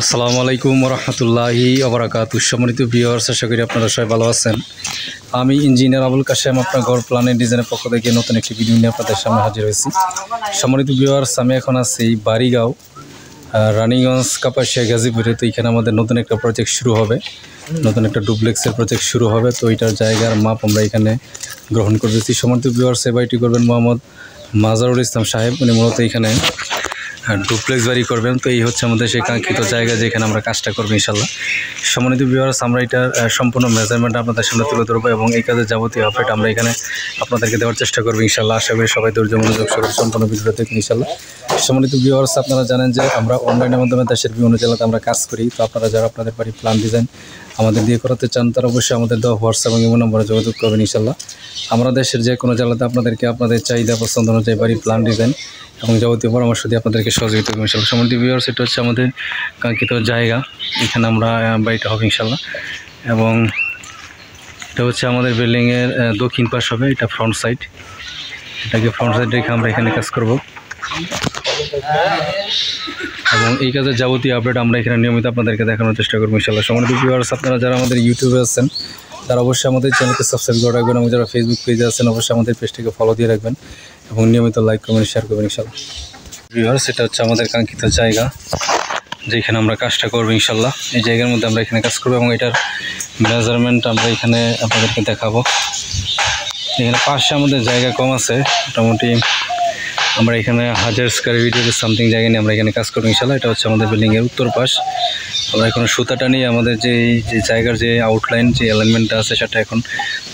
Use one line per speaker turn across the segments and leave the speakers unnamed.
আসসালামু আলাইকুম রহমতুল্লাহি ওবরাকাতুহু। সম্মানিত ভিউয়ার্স, আশা করি আপনারা সবাই ভালো আছেন। আমি ইঞ্জিনিয়ার আবুল কাশেম, আপনার ঘর প্ল্যানের ডিজাইনের পক্ষ থেকে নতুন একটি ভিডিও নিয়ে আপনাদের সামনে হাজির হয়েছি। সম্মানিত ভিউয়ার্স, আমি এখন আছি বাড়িগাঁও, রানীগঞ্জ, কাপাসিয়া, গাজীপুরে। তো এখানে আমাদের নতুন একটা প্রজেক্ট শুরু হবে, নতুন একটা ডুপ্লেক্সের প্রজেক্ট শুরু হবে। তো এটার জায়গার মাপ আমরা এখানে গ্রহণ করতেছি। সম্মানিত ভিউয়ার্স, এই বাড়িটি করবেন মোহাম্মদ মাজারুল ইসলাম সাহেব। উনি মূলত এখানে ডুপ্লেক্স বাড়ি করবেন। তো এই হচ্ছে আমাদের সেই কাঙ্ক্ষিত জায়গা যেখানে আমরা কাজটা করবো ইনশাল্লাহ। সম্মানিত ভিউয়ার্স, আমরা এটার সম্পূর্ণ মেজারমেন্ট আপনাদের সামনে তুলে ধরবো এবং এই কাজের যাবতীয় আপডেট আমরা এখানে আপনাদেরকে দেওয়ার চেষ্টা করবো ইনশাল্লাহ। আশা করি সবাই ধৈর্য মনোযোগ সহ সম্পূর্ণ ভিডিওটা দেখুন ইনশাল্লাহ। সম্মানিত ভিউয়ার্স, আপনারা জানেন যে আমরা অনলাইনের মাধ্যমে দেশের বিভিন্ন জেলাতে আমরা কাজ করি। তো আপনারা যারা আপনাদের বাড়ি প্ল্যান ডিজাইন আমাদের দিয়ে করাতে চান, তারা অবশ্যই আমাদের দেওয়া হোয়াটসঅ্যাপ এবং ইমো নম্বরে যোগাযোগ করবেন ইনশাল্লাহ। আমরা দেশের যে কোনো জেলাতে আপনাদেরকে আপনাদের চাহিদা পছন্দ অনুযায়ী বাড়ির প্ল্যান ডিজাইন এবং যাবতীয় পরামর্শ দিয়ে আপনাদেরকে সহযোগিতা করবো ইনশাল্লাহ। সম্মানিত ভিউয়ার্স, এটা হচ্ছে আমাদের কাঙ্ক্ষিত জায়গা, এখানে আমরা বাড়িটা হবে ইনশাল্লাহ। এবং এটা হচ্ছে আমাদের বিল্ডিংয়ের দক্ষিণ পাশ হবে, এটা ফ্রন্ট সাইড। এটাকে ফ্রন্ট সাইড রেখে আমরা এখানে কাজ করব এবং এই কাজের যাবতীয় আপডেট আমরা এখানে নিয়মিত আপনাদেরকে দেখানোর চেষ্টা করবো ইনশাল্লাহ। সম্মানিত ভিউয়ার্স, আপনারা যারা আমাদের ইউটিউবে আছেন তারা অবশ্যই আমাদের চ্যানেলকে সাবস্ক্রাইব করে রাখবেন এবং যারা ফেসবুক পেজে আছেন অবশ্যই আমাদের পেজটিকে ফলো দিয়ে রাখবেন এবং নিয়মিত লাইক কমেন্ট শেয়ার করবেন ইনশাল্লাহ। ভিউয়ার্স, এটা হচ্ছে আমাদের কাঙ্ক্ষিত জায়গা যেখানে আমরা কাজটা করবো ইনশাল্লাহ। এই জায়গার মধ্যে আমরা এখানে কাজ করবো এবং এটার মেজারমেন্ট আমরা এখানে আপনাদেরকে দেখাবো। এখানে পাশে আমাদের জায়গা কম আছে, মোটামুটি আমরা এখানে 1000 স্কোয়ার ফিটের সামথিং জায়গা নিয়ে আমরা এখানে কাজ করবো ইনশাল্লাহ। এটা হচ্ছে আমাদের বিল্ডিংয়ের উত্তর পাশ। আমরা এখন সুতাটা নিয়ে আমাদের যে জায়গার যে আউটলাইন যে অ্যালাইনমেন্টটা আছে সেটা এখন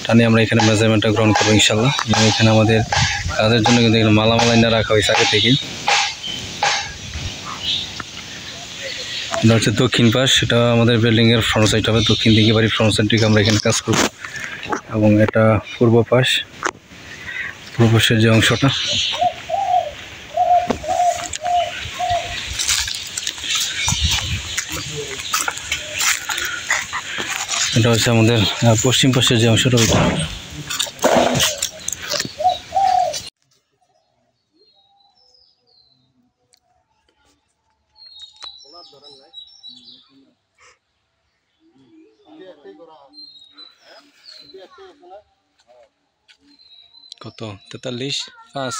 টানিয়ে আমরা এখানে মেজারমেন্টটা গ্রহণ করবো ইনশাল্লাহ। এবং এখানে আমাদের কাজের জন্য কিন্তু এখানে মালামালাইনা রাখা হয়েছে আগে থেকেই। এটা হচ্ছে দক্ষিণ পাশ, এটা আমাদের বিল্ডিংয়ের ফ্রন্ট সাইড হবে। দক্ষিণ দিকে বাড়ির ফ্রন্ট সাইড থেকে আমরা এখানে কাজ করব। এবং এটা পূর্ব পাশ, পূর্ব পাশের যে অংশটা এটা হচ্ছে আমাদের পশ্চিম পাশের যে অংশটা ওইটা। কত 43 5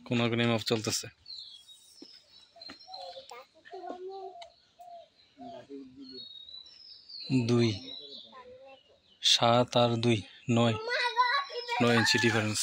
কোনাগুনি মাপ চলতেছে। 2 7 আর 2 9 ইঞ্চি ডিফারেন্স।